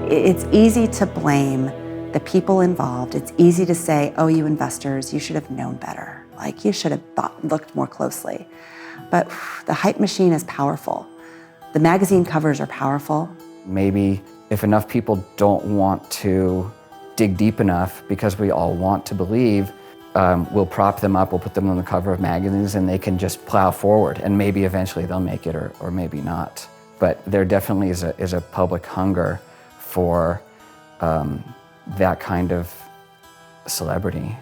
It's easy to blame the people involved. It's easy to say, oh, you investors, you should have known better. Like, you should have looked more closely. But the hype machine is powerful. The magazine covers are powerful. Maybe if enough people don't want to dig deep enough, because we all want to believe, we'll prop them up, we'll put them on the cover of magazines, and they can just plow forward, and maybe eventually they'll make it, or maybe not. But there definitely is a public hunger for that kind of celebrity.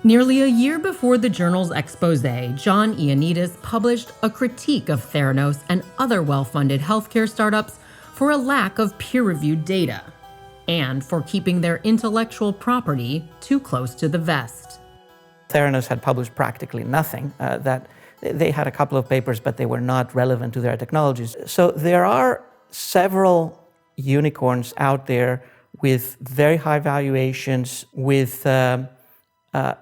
Nearly a year before the journal's expose, John Ioannidis published a critique of Theranos and other well-funded healthcare startups for a lack of peer-reviewed data and for keeping their intellectual property too close to the vest. Theranos had published practically nothing. That they had a couple of papers, but they were not relevant to their technologies. So there are several unicorns out there with very high valuations, with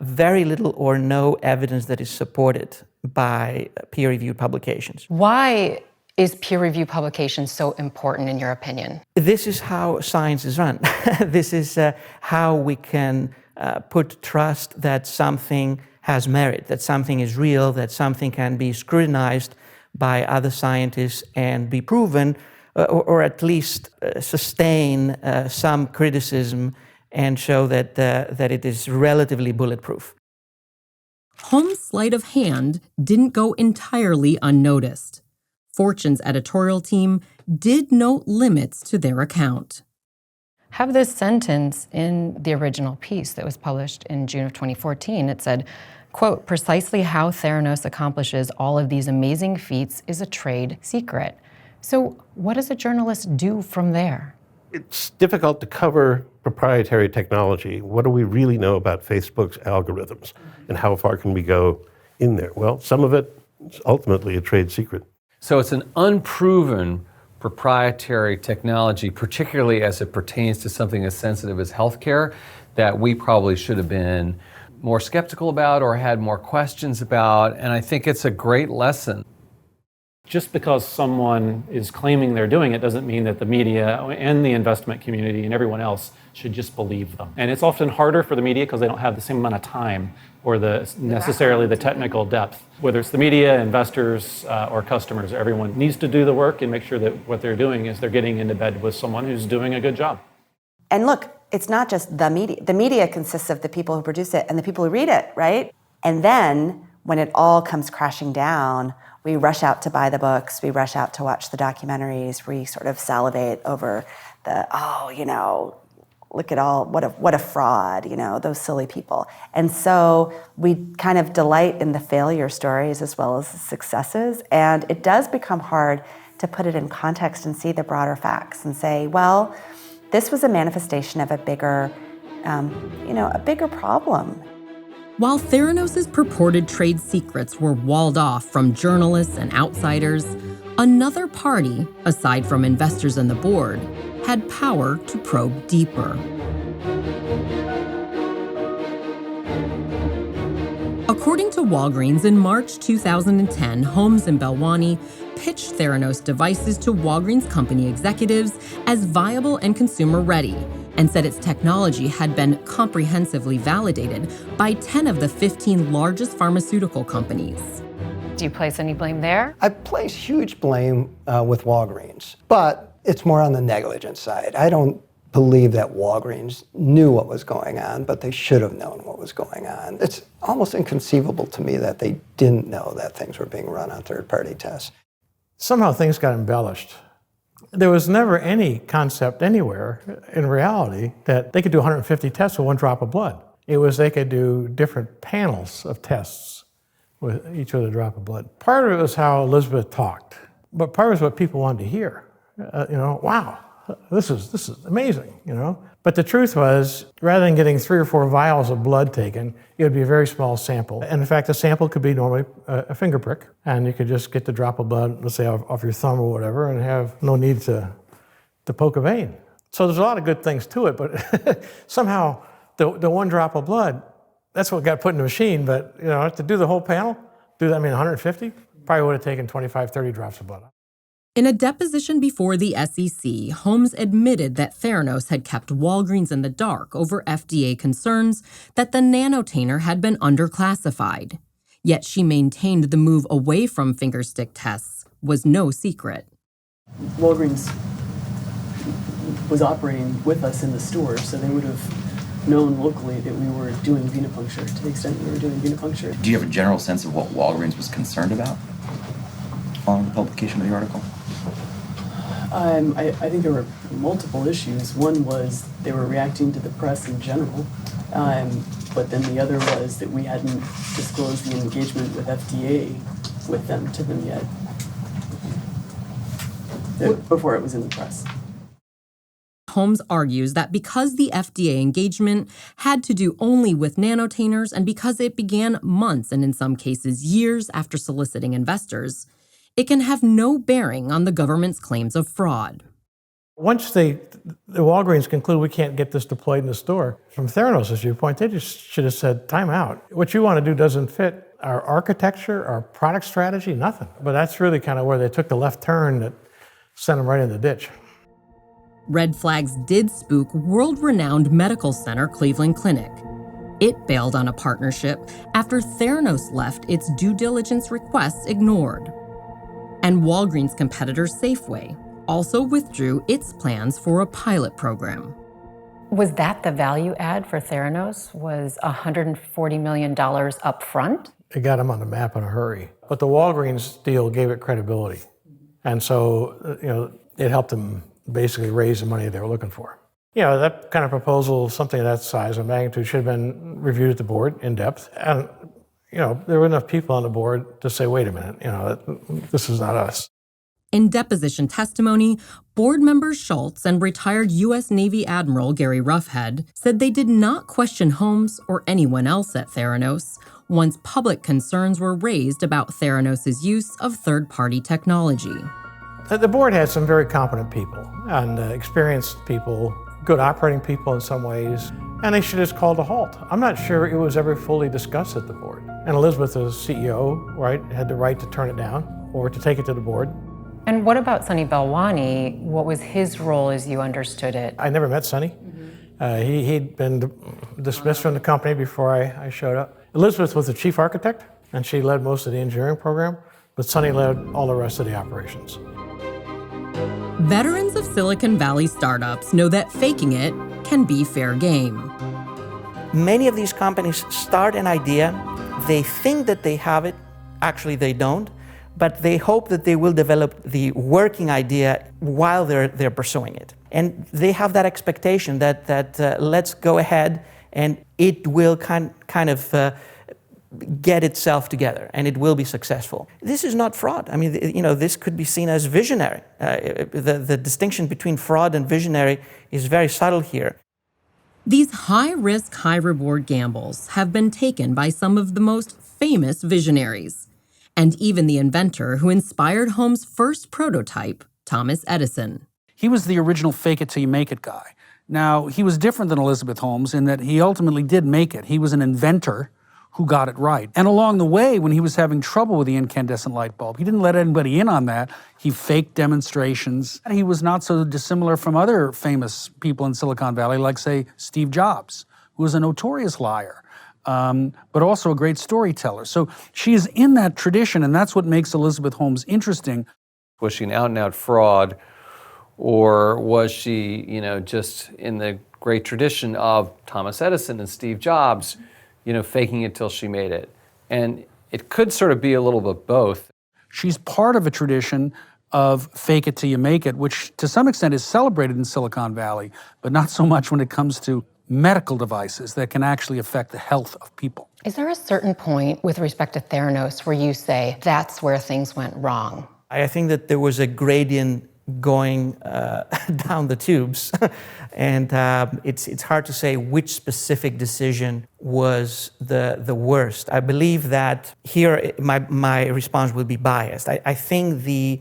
very little or no evidence that is supported by peer-reviewed publications. Why is peer-reviewed publication so important in your opinion? This is how science is run. This is how we can put trust that something has merit, that something is real, that something can be scrutinized by other scientists and be proven, or at least sustain some criticism and show that it is relatively bulletproof. Holmes' sleight of hand didn't go entirely unnoticed. Fortune's editorial team did note limits to their account. Have this sentence in the original piece that was published in June of 2014. It said, quote, precisely how Theranos accomplishes all of these amazing feats is a trade secret. So what does a journalist do from there? It's difficult to cover proprietary technology. What do we really know about Facebook's algorithms, and how far can we go in there? Well, some of it is ultimately a trade secret. So it's an unproven proprietary technology, particularly as it pertains to something as sensitive as healthcare, that we probably should have been more skeptical about or had more questions about. And I think it's a great lesson. Just because someone is claiming they're doing it doesn't mean that the media and the investment community and everyone else should just believe them. And it's often harder for the media because they don't have the same amount of time or necessarily the technical depth. Whether it's the media, investors, or customers, everyone needs to do the work and make sure that what they're doing is they're getting into bed with someone who's doing a good job. And look, it's not just the media. The media consists of the people who produce it and the people who read it, right? And then when it all comes crashing down, we rush out to buy the books, we rush out to watch the documentaries, we sort of salivate over the, look at all, what a fraud, those silly people. And so we kind of delight in the failure stories as well as the successes, and it does become hard to put it in context and see the broader facts and say, well, this was a manifestation of a bigger problem. While Theranos' purported trade secrets were walled off from journalists and outsiders, another party, aside from investors and the board, had power to probe deeper. According to Walgreens, in March 2010, Holmes and Belwani pitched Theranos devices to Walgreens company executives as viable and consumer-ready, and said its technology had been comprehensively validated by 10 of the 15 largest pharmaceutical companies. Do you place any blame there? I place huge blame with Walgreens, but it's more on the negligence side. I don't believe that Walgreens knew what was going on, but they should have known what was going on. It's almost inconceivable to me that they didn't know that things were being run on third-party tests. Somehow things got embellished. There was never any concept anywhere in reality that they could do 150 tests with one drop of blood. It was they could do different panels of tests with each with a drop of blood. Part of it was how Elizabeth talked, but part of it was what people wanted to hear. Wow, this is amazing, But the truth was, rather than getting 3 or 4 vials of blood taken, it would be a very small sample. And in fact, the sample could be normally a finger prick, and you could just get the drop of blood, let's say off your thumb or whatever, and have no need to poke a vein. So there's a lot of good things to it, but somehow the one drop of blood, that's what got put in the machine. But to do the whole panel, 150, probably would have taken 25, 30 drops of blood. In a deposition before the SEC, Holmes admitted that Theranos had kept Walgreens in the dark over FDA concerns that the nanotainer had been underclassified. Yet she maintained the move away from fingerstick tests was no secret. Walgreens was operating with us in the store, so they would have known locally that we were doing venipuncture, to the extent we were doing venipuncture. Do you have a general sense of what Walgreens was concerned about following the publication of the article? I think there were multiple issues. One was they were reacting to the press in general, but then the other was that we hadn't disclosed the engagement with FDA with them to them yet, before it was in the press. Holmes argues that because the FDA engagement had to do only with nanotainers and because it began months and in some cases years after soliciting investors, it can have no bearing on the government's claims of fraud. Once the Walgreens conclude we can't get this deployed in the store, from Theranos' viewpoint, they just should have said, time out. What you want to do doesn't fit our architecture, our product strategy, nothing. But that's really kind of where they took the left turn that sent them right in the ditch. Red flags did spook world-renowned medical center Cleveland Clinic. It bailed on a partnership after Theranos left its due diligence requests ignored. And Walgreens competitor Safeway also withdrew its plans for a pilot program. Was that the value add for Theranos? Was $140 million up front? It got them on the map in a hurry. But the Walgreens deal gave it credibility. And so, it helped them basically raise the money they were looking for. That kind of proposal, something of that size and magnitude, should have been reviewed at the board in depth. And, there were enough people on the board to say, wait a minute, this is not us. In deposition testimony, board member Schultz and retired U.S. Navy Admiral Gary Ruffhead said they did not question Holmes or anyone else at Theranos once public concerns were raised about Theranos' use of third-party technology. The board had some very competent people and experienced people, good operating people in some ways, and they should have just called a halt. I'm not sure it was ever fully discussed at the board. And Elizabeth, as CEO, had the right to turn it down or to take it to the board. And what about Sonny Belwani? What was his role as you understood it? I never met Sonny. He'd been dismissed from the company before I showed up. Elizabeth was the chief architect, and she led most of the engineering program, but Sonny led all the rest of the operations. Veterans of Silicon Valley startups know that faking it can be fair game. Many of these companies start an idea, they think that they have it, actually they don't, but they hope that they will develop the working idea while they're pursuing it. And they have that expectation that let's go ahead and it will kind of get itself together and it will be successful. This is not fraud. I mean, this could be seen as visionary. The distinction between fraud and visionary is very subtle here. These high-risk, high-reward gambles have been taken by some of the most famous visionaries, and even the inventor who inspired Holmes' first prototype, Thomas Edison. He was the original fake-it-till-you-make-it guy. Now, he was different than Elizabeth Holmes in that he ultimately did make it. He was an inventor who got it right. And along the way, when he was having trouble with the incandescent light bulb, he didn't let anybody in on that. He faked demonstrations. He was not so dissimilar from other famous people in Silicon Valley, like, say, Steve Jobs, who was a notorious liar, but also a great storyteller. So she is in that tradition, and that's what makes Elizabeth Holmes interesting. Was she an out-and-out fraud, or was she, just in the great tradition of Thomas Edison and Steve Jobs, faking it till she made it? And it could sort of be a little bit both. She's part of a tradition of fake it till you make it, which to some extent is celebrated in Silicon Valley, but not so much when it comes to medical devices that can actually affect the health of people. Is there a certain point with respect to Theranos where you say that's where things went wrong? I think that there was a gradient going down the tubes. And it's hard to say which specific decision was the worst. I believe that here my response will be biased. I think the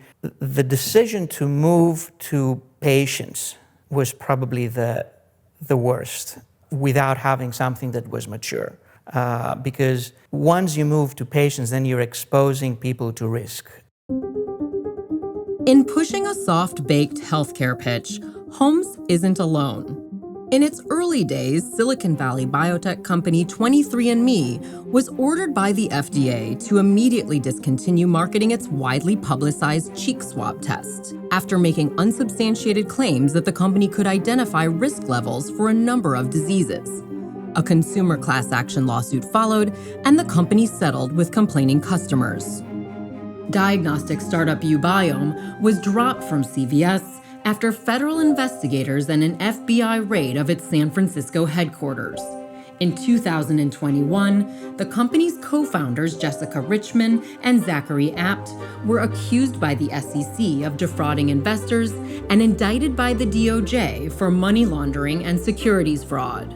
decision to move to patients was probably the worst without having something that was mature. Because once you move to patients, then you're exposing people to risk. In pushing a soft-baked healthcare pitch, Holmes isn't alone. In its early days, Silicon Valley biotech company 23andMe was ordered by the FDA to immediately discontinue marketing its widely publicized cheek swab test after making unsubstantiated claims that the company could identify risk levels for a number of diseases. A consumer class action lawsuit followed, and the company settled with complaining customers. Diagnostic startup Ubiome was dropped from CVS after federal investigators and an FBI raid of its San Francisco headquarters. In 2021, the company's co-founders Jessica Richman and Zachary Apt were accused by the SEC of defrauding investors and indicted by the DOJ for money laundering and securities fraud.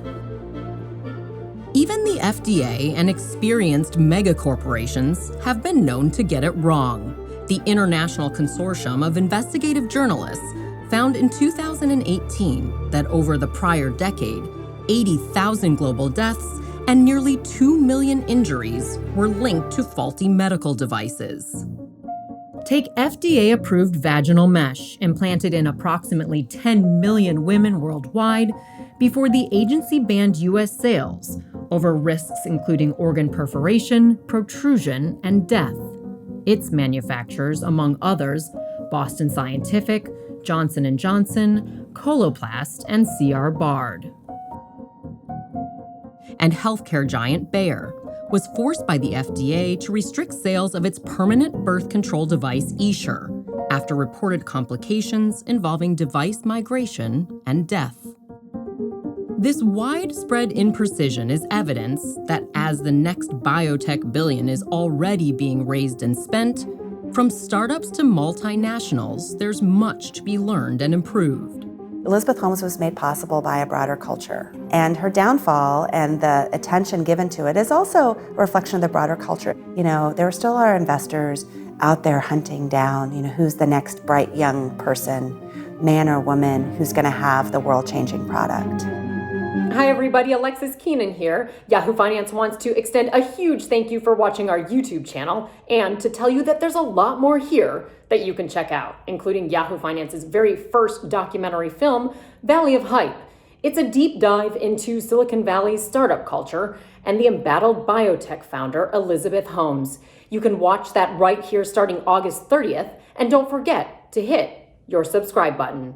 Even the FDA and experienced megacorporations have been known to get it wrong. The International Consortium of Investigative Journalists found in 2018 that over the prior decade, 80,000 global deaths and nearly 2 million injuries were linked to faulty medical devices. Take FDA-approved vaginal mesh implanted in approximately 10 million women worldwide before the agency banned U.S. sales over risks including organ perforation, protrusion, and death. Its manufacturers, among others, Boston Scientific, Johnson & Johnson, Coloplast, and C.R. Bard. And healthcare giant Bayer was forced by the FDA to restrict sales of its permanent birth control device Essure after reported complications involving device migration and death. This widespread imprecision is evidence that as the next biotech billion is already being raised and spent, from startups to multinationals, there's much to be learned and improved. Elizabeth Holmes was made possible by a broader culture, and her downfall and the attention given to it is also a reflection of the broader culture. There still are investors out there hunting down, who's the next bright young person, man or woman, who's going to have the world-changing product. Hi everybody, Alexis Keenan here. Yahoo Finance wants to extend a huge thank you for watching our YouTube channel and to tell you that there's a lot more here that you can check out, including Yahoo Finance's very first documentary film, Valley of Hype. It's a deep dive into Silicon Valley's startup culture and the embattled biotech founder, Elizabeth Holmes. You can watch that right here starting August 30th, and don't forget to hit your subscribe button.